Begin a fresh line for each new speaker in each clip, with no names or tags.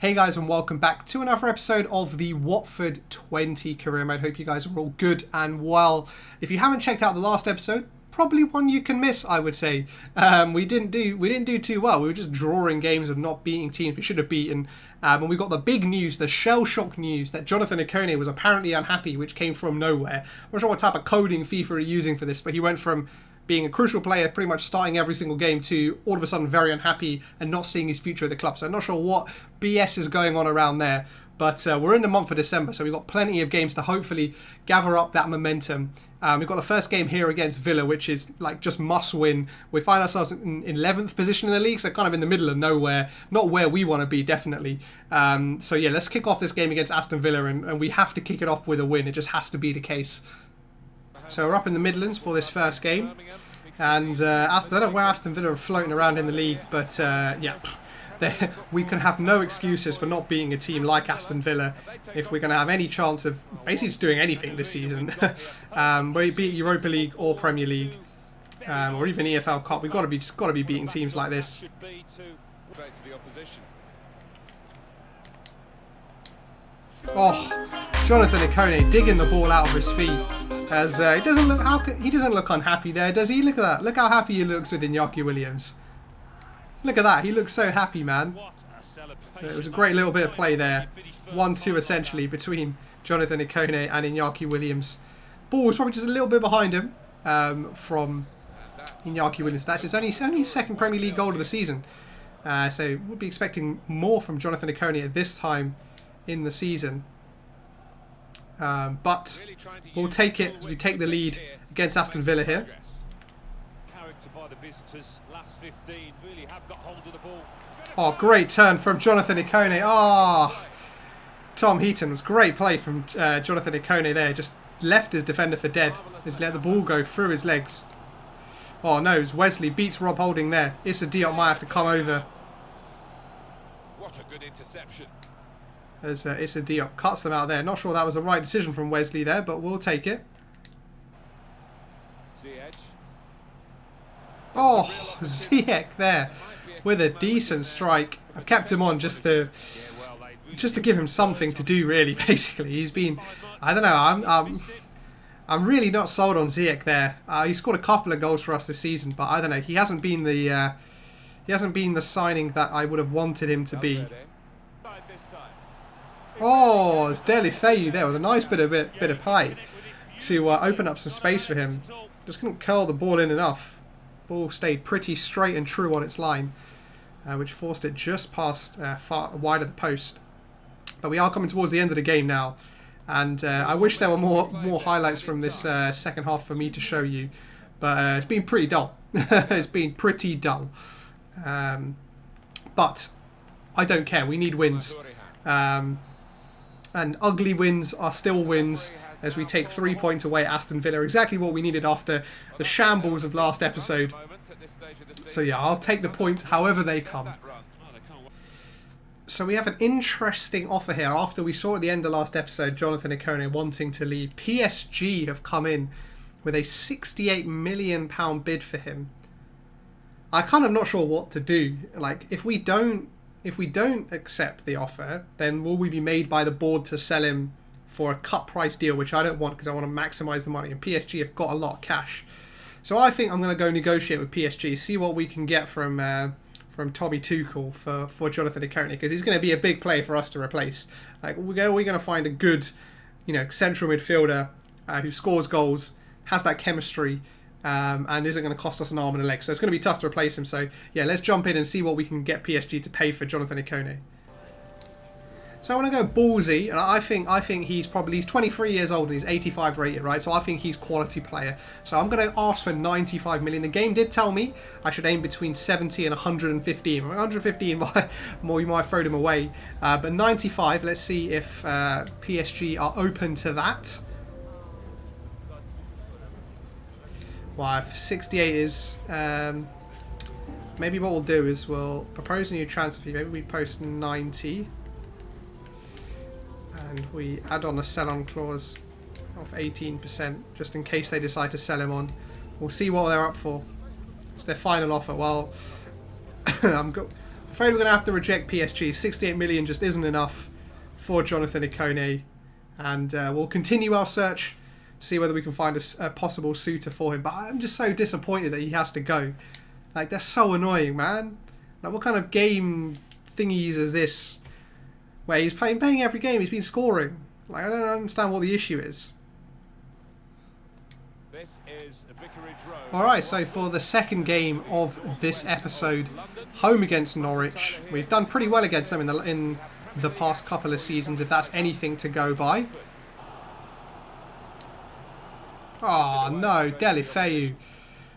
Hey guys, and welcome back to another episode of the Watford 20 career mode. Hope you guys are all good and well. If you haven't checked out the last episode, probably one you can miss, I would say. We didn't do too well. We were just drawing games and not beating teams we should have beaten. And we got the big news, the shell shock news that Jonathan Akoni was apparently unhappy, which came from nowhere. I'm not sure what type of coding FIFA are using for this, but he went from being a crucial player, pretty much starting every single game, to all of a sudden very unhappy and not seeing his future at the club. So I'm not sure what BS is going on around there. But we're in the month of December, so we've got plenty of games to hopefully gather up that momentum. We've got the first game here against Villa, which is like just must win. We find ourselves in 11th position in the league, so kind of in the middle of nowhere. Not where we want to be, definitely. So yeah, let's kick off this game against Aston Villa, and we have to kick it off with a win. It just has to be the case. So we're up in the Midlands for this first game. And I don't know where Aston Villa are floating around in the league, but yeah, we can have no excuses for not beating a team like Aston Villa if we're going to have any chance of basically just doing anything this season. Whether it be Europa League or Premier League, or even EFL Cup, we've got to be beating teams like this. Oh, Jonathan Akoni digging the ball out of his feet. As he doesn't look unhappy there, does he? Look at that. Look how happy he looks with Iñaki Williams. Look at that. He looks so happy, man. It was a great little bit of play there. 1-2 essentially between Jonathan Akoni and Iñaki Williams. Ball was probably just a little bit behind him from Iñaki Williams. That's only his second Premier League goal of the season. So we'll be expecting more from Jonathan Akoni at this time in the season. But we'll take it as we take the lead against Aston Villa here. Oh, great turn from Jonathan Akoni. Oh, Tom Heaton was great play from Jonathan Akoni there. Just left his defender for dead. Just let the ball go through his legs. Oh no, Wesley beats Rob Holding there. Issa Diop might have to come over.
What a good interception.
As Issa Diop cuts them out there. Not sure that was the right decision from Wesley there, but we'll take it. Oh, Ziyech there with a decent strike. I've kept him on just to give him something to do, really. Basically, he's been, I don't know. I'm really not sold on Ziyech there. He scored a couple of goals for us this season, but I don't know. He hasn't been the signing that I would have wanted him to be. Oh, it's Delifeu there with a nice bit of play to open up some space for him. Just couldn't curl the ball in enough. Ball stayed pretty straight and true on its line, which forced it just past far wide of the post. But we are coming towards the end of the game now, and I wish there were more highlights from this second half for me to show you. But it's been pretty dull. It's been pretty dull. But I don't care. We need wins. And ugly wins are still wins as we take 3 points away at Aston Villa. Exactly what we needed after the shambles of last episode. So yeah, I'll take the points however they come. So we have an interesting offer here. After we saw at the end of last episode Jonathan Akoni wanting to leave, PSG have come in with a £68 million bid for him. I'm kind of not sure what to do. Like, if we don't accept the offer, then will we be made by the board to sell him for a cut price deal, which I don't want because I want to maximise the money, and PSG have got a lot of cash. So I think I'm going to go negotiate with PSG, see what we can get from Tommy Tuchel for Jonathan Akoni, because he's going to be a big player for us to replace. Like, we're going to find a good, central midfielder who scores goals, has that chemistry, and isn't going to cost us an arm and a leg. So it's going to be tough to replace him. So yeah, let's jump in and see what we can get PSG to pay for Jonathan Akoni. So I want to go ballsy, and I think he's 23 years old and he's 85 rated, right? So I think he's quality player. So I'm going to ask for 95 million. The game did tell me I should aim between 70 and 115. 115, you might throw them away, but 95. Let's see if PSG are open to that. Well, if 68 is, maybe what we'll do is we'll propose a new transfer fee. Maybe we post 90. And we add on a sell-on clause of 18%, just in case they decide to sell him on. We'll see what they're up for. It's their final offer. Well, afraid we're going to have to reject PSG. 68 million just isn't enough for Jonathan Akoni. And we'll continue our search, see whether we can find a possible suitor for him. But I'm just so disappointed that he has to go. Like, that's so annoying, man. Like, what kind of game thingies is this? Where he's playing every game, he's been scoring. Like, I don't understand what the issue is.
This is Vicarage Road.
Alright, so for the second game of this episode, home against Norwich. We've done pretty well against them in the past couple of seasons, if that's anything to go by. Oh no, Delifeu.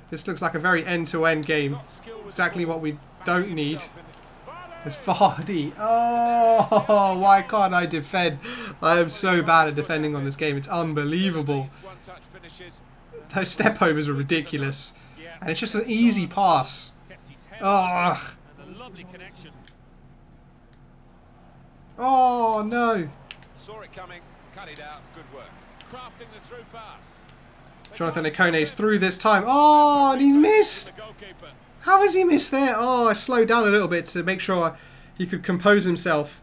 This looks like a very end-to-end game. Exactly what we don't need. It's Vardy. Oh, why can't I defend? I am so bad at defending on this game. It's unbelievable. Those step overs were ridiculous. And it's just an easy pass. Oh. Oh no.
Saw it coming, cut it out, good work. Crafting the through pass.
Jonathan Akone's through this time. Oh, and he's missed. How has he missed there? Oh, I slowed down a little bit to make sure he could compose himself.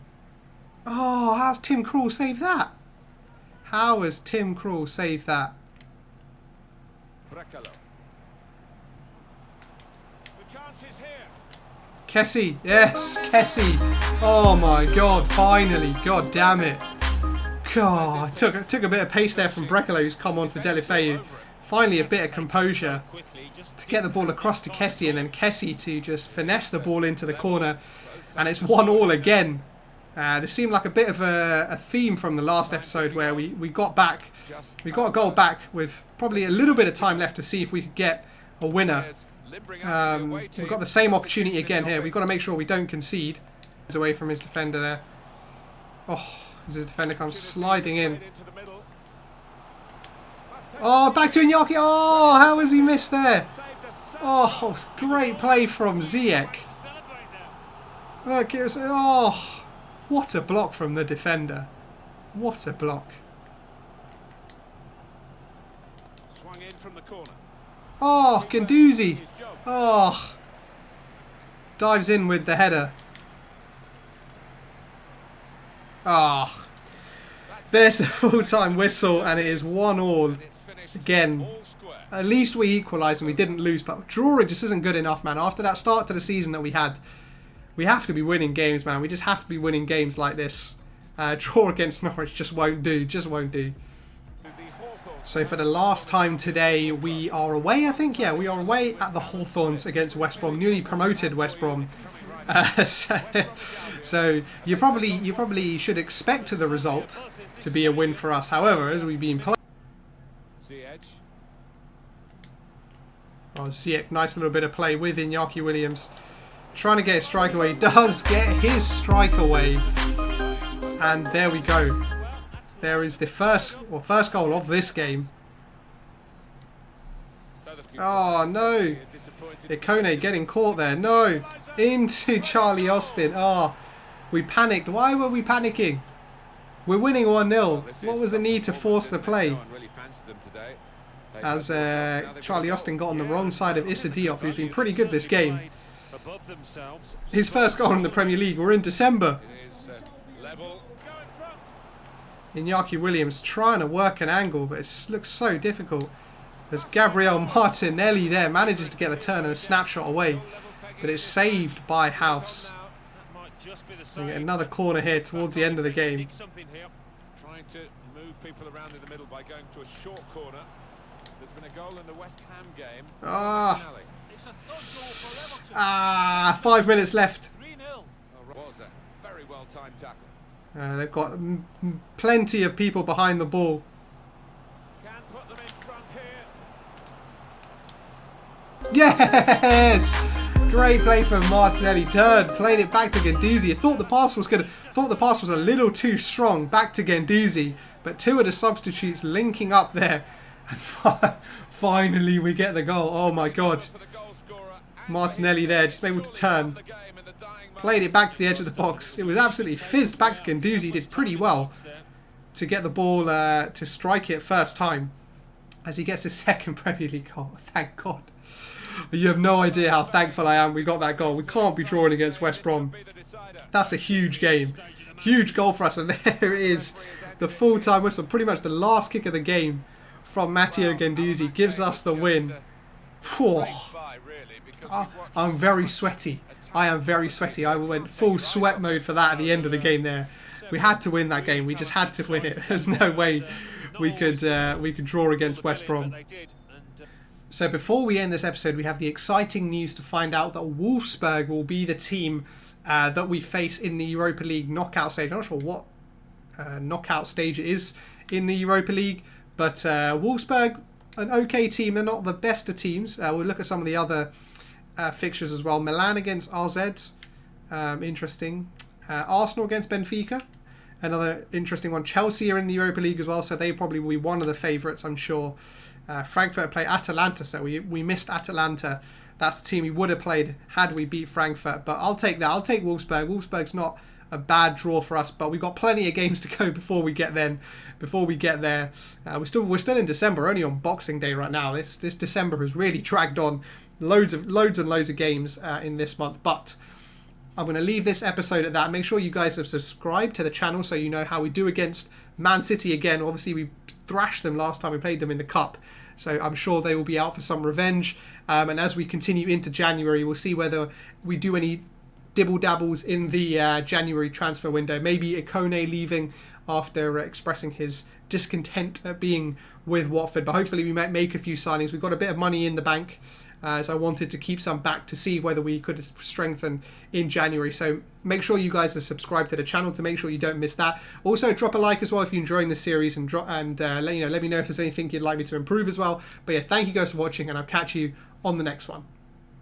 Oh, how's Tim Krul saved that? How has Tim Krul saved that? Kessie, yes, Kessie. Oh my God, finally, God damn it. God, I took a bit of pace there from Brekalo, who's come on for Delifeu. Finally, a bit of composure to get the ball across to Kessie, and then Kessie to just finesse the ball into the corner, and it's 1-1 again. This seemed like a bit of a theme from the last episode where we got a goal back with probably a little bit of time left to see if we could get a winner. We've got the same opportunity again here. We've got to make sure we don't concede. He's away from his defender there. Oh, as his defender comes sliding in. Oh, back to Iñaki. Oh, how has he missed there? Oh, great play from Ziyech. Look, oh, what a block from the defender. What a block.
Swung in from the corner.
Oh, Guendouzi. Oh. Dives in with the header. Ah. Oh. There's a full-time whistle, and it is 1-1 again. At least we equalised and we didn't lose, but drawing just isn't good enough, man. After that start to the season that we had, we have to be winning games, man. We just have to be winning games like this. Draw against Norwich just won't do. Just won't do. So for the last time today, we are away, I think. Yeah, we are away at the Hawthorns against West Brom, newly promoted West Brom. So you probably should expect the result to be a win for us. However, as we've been playing, oh, Ziyech, nice little bit of play with Iñaki Williams, trying to get his strike away. Does get his strike away, and there we go. There is the first goal of this game. Oh no, Akoni getting caught there. No, into Charlie Austin. Oh, we panicked. Why were we panicking? We're winning 1-0. What was the need to force the play? As Charlie Austin got on the wrong side of Issa Diop, who's been pretty good this game. His first goal in the Premier League. We're in December. Iñaki Williams trying to work an angle, but it looks so difficult. As Gabriel Martinelli there manages to get the turn and a snapshot away, but it's saved by House. We get another corner here towards the end of the game.
Trying to move people around in the middle by going to a short corner. There's been a goal in the West Ham game.
5 minutes left.
Was a very well timed tackle.
They've got plenty of people behind the ball.
Can put them in front here.
Yes! Great play from Martinelli. Turned, played it back to Guendouzi. I thought the pass was a little too strong. Back to Guendouzi, but two of the substitutes linking up there, and finally we get the goal. Oh my God! Martinelli there, just able to turn. Played it back to the edge of the box. It was absolutely fizzed back to Guendouzi. Did pretty well to get the ball to strike it first time, as he gets his second Premier League goal. Thank God. You have no idea how thankful I am we got that goal. We can't be drawing against West Brom. That's a huge game. Huge goal for us. And there it is. The full-time whistle. Pretty much the last kick of the game from Matteo Guendouzi gives us the win. Whew. I'm very sweaty. I am very sweaty. I went full sweat mode for that at the end of the game there. We had to win that game. We just had to win it. There's no way we could draw against West Brom. So before we end this episode, we have the exciting news to find out that Wolfsburg will be the team that we face in the Europa League knockout stage. I'm not sure what knockout stage it is in the Europa League, but Wolfsburg, an okay team. They're not the best of teams. We'll look at some of the other fixtures as well. Milan against RZ, interesting. Arsenal against Benfica, another interesting one. Chelsea are in the Europa League as well, so they probably will be one of the favourites, I'm sure. Frankfurt play Atalanta, so we missed Atalanta. That's the team we would have played had we beat Frankfurt, but I'll take that. I'll take Wolfsburg. Wolfsburg's not a bad draw for us, but we've got plenty of games to go before we get there. We're still in December, only on Boxing Day right now. This December has really dragged on. Loads and loads of games in this month, but I'm going to leave this episode at that. Make sure you guys have subscribed to the channel so you know how we do against Man City again. Obviously, we thrashed them last time we played them in the Cup, so I'm sure they will be out for some revenge. And as we continue into January, we'll see whether we do any dibble-dabbles in the January transfer window. Maybe Akoni leaving after expressing his discontent at being with Watford. But hopefully we might make a few signings. We've got a bit of money in the bank, as I wanted to keep some back to see whether we could strengthen in January. So make sure you guys are subscribed to the channel to make sure you don't miss that. Also, drop a like as well if you're enjoying the series, and let me know if there's anything you'd like me to improve as well. But yeah, thank you guys for watching, and I'll catch you on the next one.